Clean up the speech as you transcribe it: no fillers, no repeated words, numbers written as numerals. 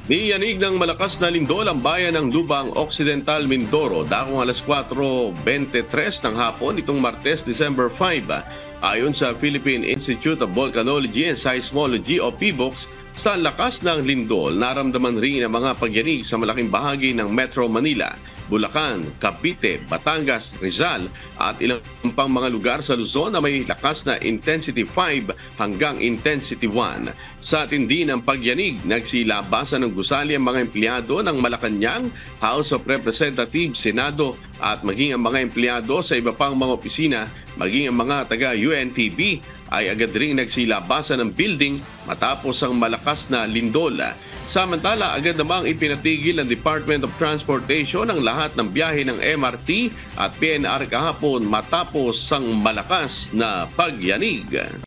Niyanig ng malakas na lindol ang bayan ng Lubang Occidental, Mindoro dakong alas 4:23 ng hapon itong Martes, December 5. Ayon sa Philippine Institute of Volcanology and Seismology o PVOX, sa lakas ng lindol, naramdaman rin ang mga pagyanig sa malaking bahagi ng Metro Manila, Bulacan, Cavite, Batangas, Rizal at ilang pang mga lugar sa Luzon na may lakas na Intensity 5 hanggang Intensity 1. Sa tindi ng pagyanig, nagsilabasan ng gusali ang mga empleyado ng Malacanang, House of Representatives, Senado at maging ang mga empleyado sa iba pang mga opisina, maging ang mga taga-UNTB ay agad ring nagsilabasan ng building matapos ang malakas na lindol. Samantala, agad namang ipinatigil ng Department of Transportation ang lahat ng biyahe ng MRT at PNR kahapon matapos ang malakas na pagyanig.